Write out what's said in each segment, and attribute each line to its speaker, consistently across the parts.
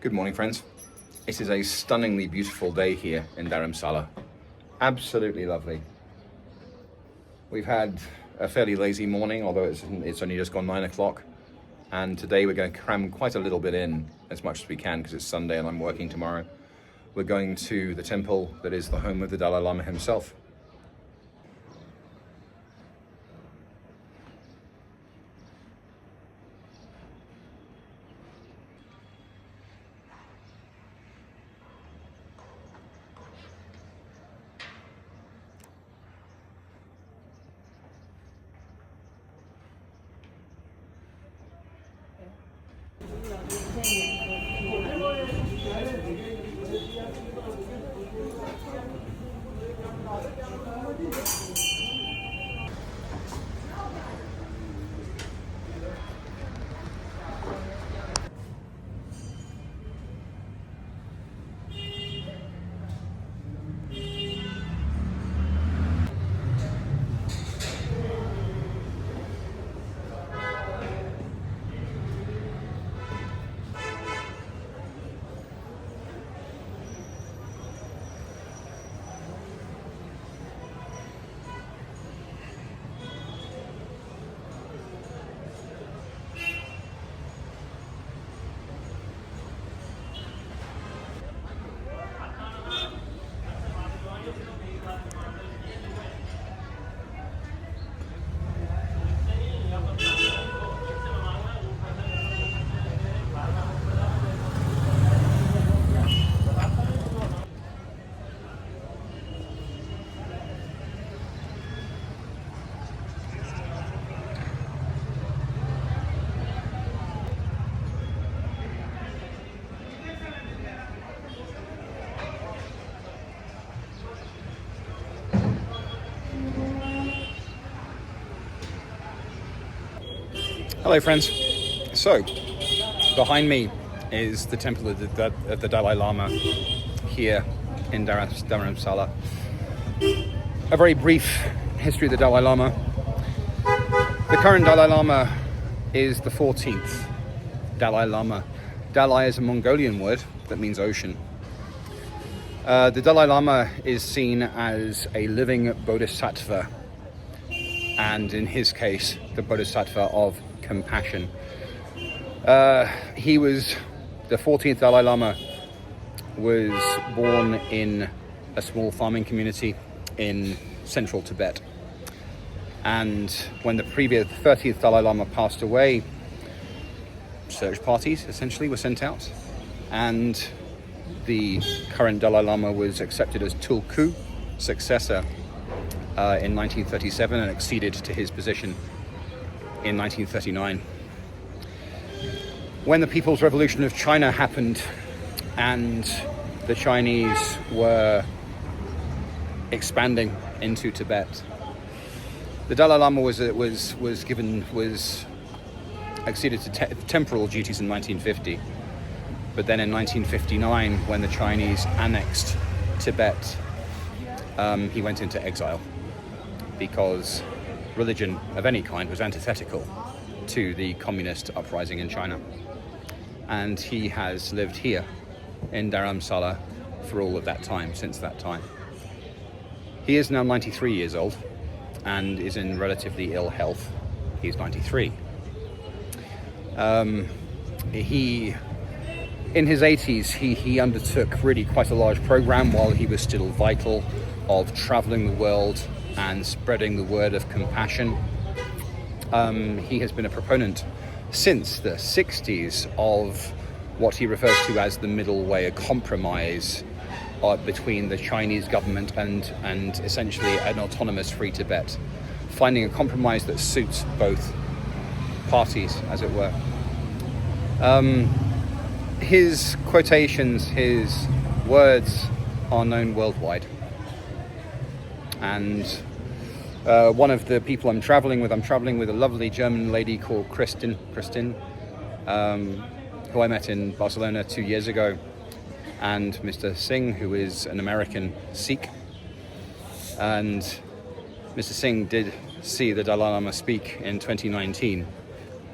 Speaker 1: Good morning, friends. It is a stunningly beautiful day here in Dharamsala. Absolutely lovely. We've had a fairly lazy morning, although it's only just gone 9 o'clock. And today we're going to cram quite a little bit in, as much as we can, because it's Sunday and I'm working tomorrow. We're going to the temple that is the home of the Dalai Lama himself. Hello, friends. So, behind me is the temple of the Dalai Lama here in Dharamsala. A very brief history of the Dalai Lama. The current Dalai Lama is the 14th Dalai Lama. Dalai is a Mongolian word that means ocean. The Dalai Lama is seen as a living bodhisattva, and in his case, the bodhisattva of compassion. He was the 14th Dalai Lama, was born in a small farming community in central Tibet. And when the previous 30th Dalai Lama passed away, search parties essentially were sent out, and the current Dalai Lama was accepted as Tulku, successor, in 1937, and acceded to his position in 1939. When the People's Revolution of China happened and the Chinese were expanding into Tibet, the Dalai Lama was acceded to temporal duties in 1950. But then in 1959, when the Chinese annexed Tibet, he went into exile because religion of any kind was antithetical to the communist uprising in China. And he has lived here in Dharamsala for all of that time, since that time. He is now 93 years old and is in relatively ill health. He's 93. In his 80s, he undertook really quite a large program while he was still vital of traveling the world and spreading the word of compassion. He has been a proponent since the 60s of what he refers to as the middle way, a compromise between the Chinese government and essentially an autonomous free Tibet, finding a compromise that suits both parties, as it were. His quotations, his words are known worldwide. And one of the people I'm traveling with a lovely German lady called Christine, who I met in Barcelona 2 years ago. and Mr. Singh, who is an American Sikh. And Mr. Singh did see the Dalai Lama speak in 2019.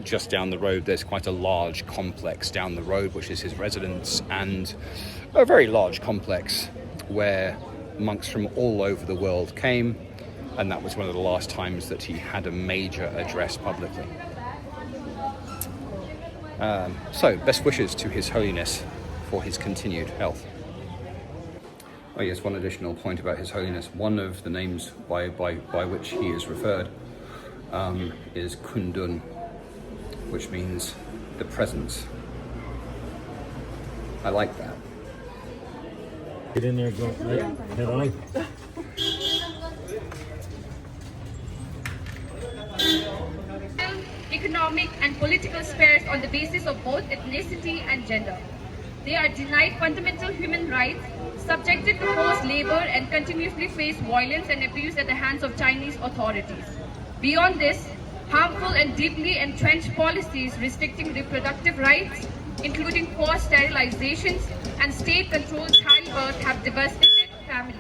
Speaker 1: Just down the road, there's quite a large complex down the road, which is his residence, and a very large complex where monks from all over the world came, and that was one of the last times that he had a major address publicly. So, best wishes to His Holiness for his continued health. Oh yes, one additional point about His Holiness. One of the names by which he is referred is Kundun, which means the presence. I like that.
Speaker 2: Get in there, go right, head on.
Speaker 3: Economic and political spheres on the basis of both ethnicity and gender. They are denied fundamental human rights, subjected to forced labor, and continuously face violence and abuse at the hands of Chinese authorities. Beyond this, harmful and deeply entrenched policies restricting reproductive rights, including forced sterilizations and state-controlled childbirth, have devastated families.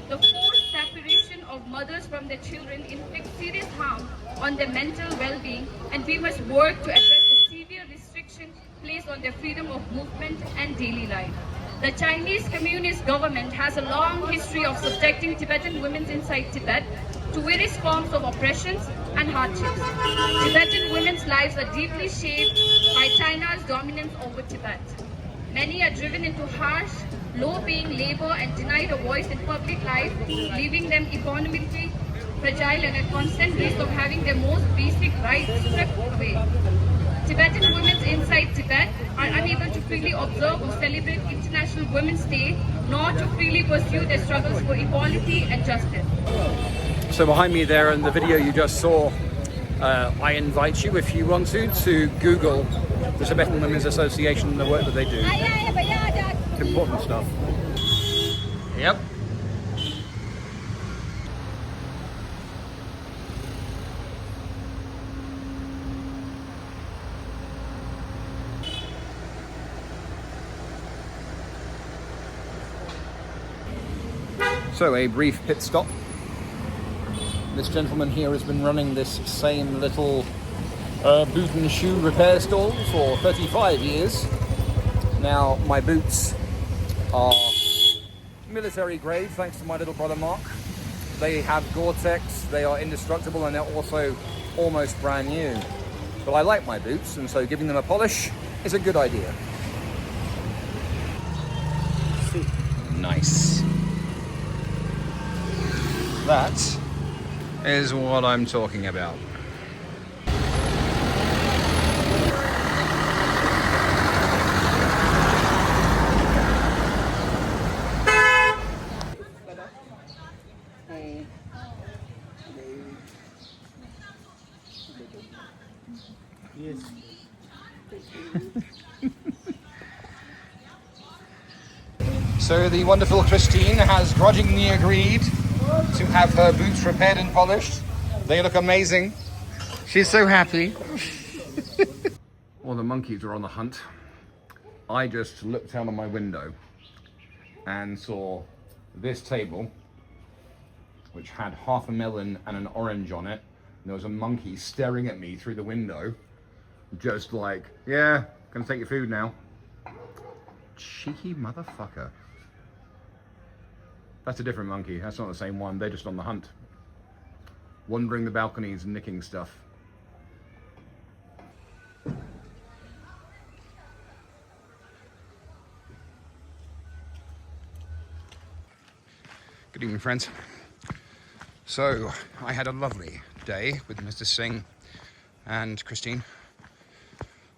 Speaker 3: The forced separation of mothers from their children inflicts serious harm on their mental well-being, and we must work to address the severe restrictions placed on their freedom of movement and daily life. The Chinese Communist government has a long history of subjecting Tibetan women inside Tibet to various forms of oppressions and hardships. Tibetan women's lives are deeply shaped by China's dominance over Tibet. Many are driven into harsh, low-paying labor and denied a voice in public life, leaving them economically fragile and at constant risk of having their most basic rights stripped away. Tibetan women inside Tibet are unable to freely observe or celebrate International Women's Day, nor to freely pursue their struggles for equality and justice.
Speaker 1: So behind me there in the video you just saw, I invite you, if you want to Google the Tibetan Women's Association and the work that they do. It's important stuff. Yep. So a brief pit stop. This gentleman here has been running this same little boot and shoe repair stall for 35 years. Now, my boots are military grade, thanks to my little brother Mark. They have Gore-Tex, they are indestructible, and they're also almost brand new. But I like my boots, and so giving them a polish is a good idea. Nice. That is what I'm talking about.
Speaker 2: Yes.
Speaker 1: So the wonderful Christine has grudgingly agreed to have her boots repaired and polished. They look amazing. She's so happy. While the monkeys are on the hunt, I just looked out of my window and saw this table, which had half a melon and an orange on it. And there was a monkey staring at me through the window, just like, yeah, gonna take your food now. Cheeky motherfucker. That's a different monkey, that's not the same one, they're just on the hunt. Wandering the balconies and nicking stuff. Good evening, friends. So, I had a lovely day with Mr. Singh and Christine.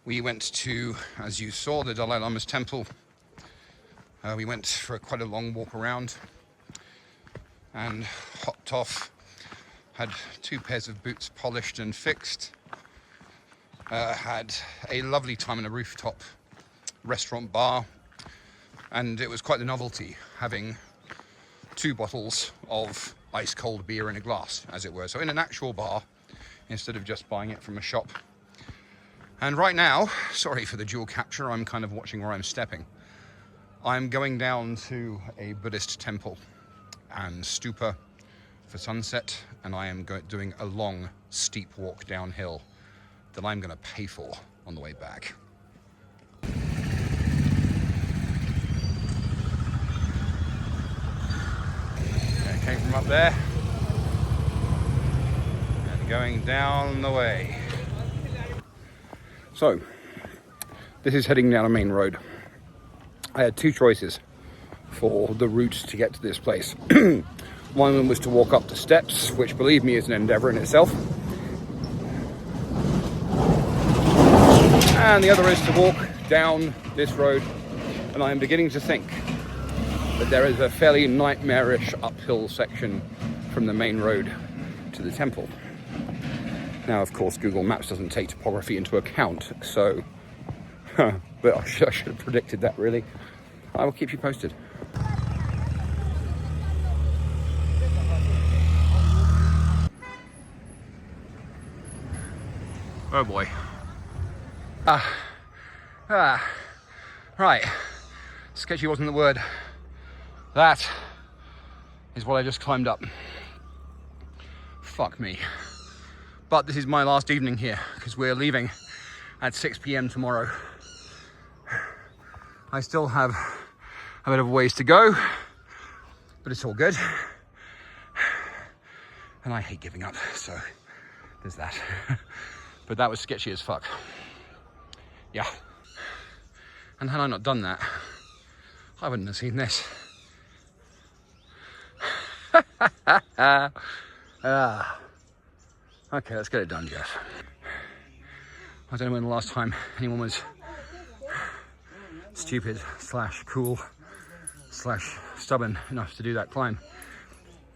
Speaker 1: We went to, as you saw, the Dalai Lama's temple. We went for quite a long walk around and hopped off. Had 2 pairs of boots polished and fixed. Had a lovely time in a rooftop restaurant bar, and it was quite the novelty having 2 bottles of ice cold beer in a glass, as it were. So in an actual bar, instead of just buying it from a shop. And right now, sorry for the dual capture, I'm kind of watching where I'm stepping. I'm going down to a Buddhist temple and stupa for sunset, and I am doing a long, steep walk downhill that I'm going to pay for on the way back. I came from up there and going down the way. So, this is heading down a main road. I had two choices for the route to get to this place. One of them was to walk up the steps, which, believe me, is an endeavor in itself. And the other is to walk down this road, and I am beginning to think that there is a fairly nightmarish uphill section from the main road to the temple. Now, of course, Google Maps doesn't take topography into account, so... but I should have predicted that, really. I will keep you posted. Oh boy. Right. Sketchy wasn't the word. That is what I just climbed up. Fuck me. But this is my last evening here, because we're leaving at 6 p.m. tomorrow. I still have a bit of a ways to go, but it's all good. And I hate giving up, so there's that. But that was sketchy as fuck. Yeah. And had I not done that, I wouldn't have seen this. Okay, let's get it done, Jeff. I don't know when the last time anyone was stupid / cool / stubborn enough to do that climb,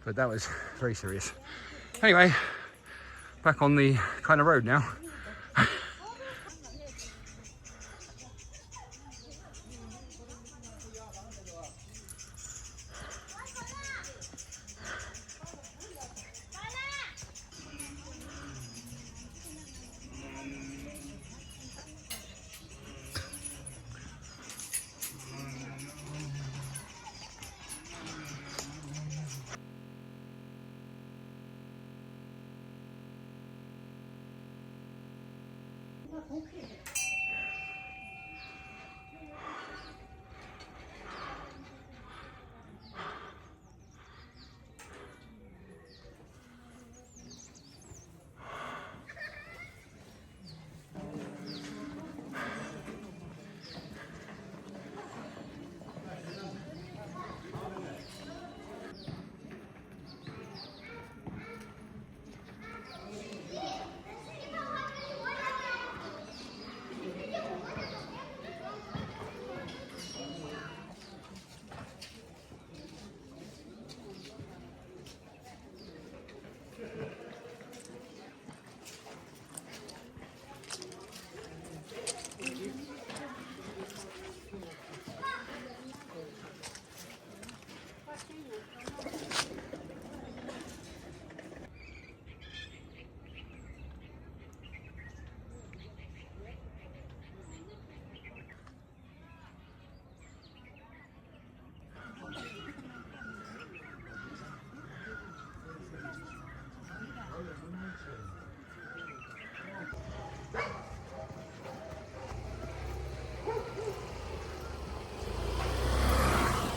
Speaker 1: but that was very serious. Anyway, back on the kind of road now.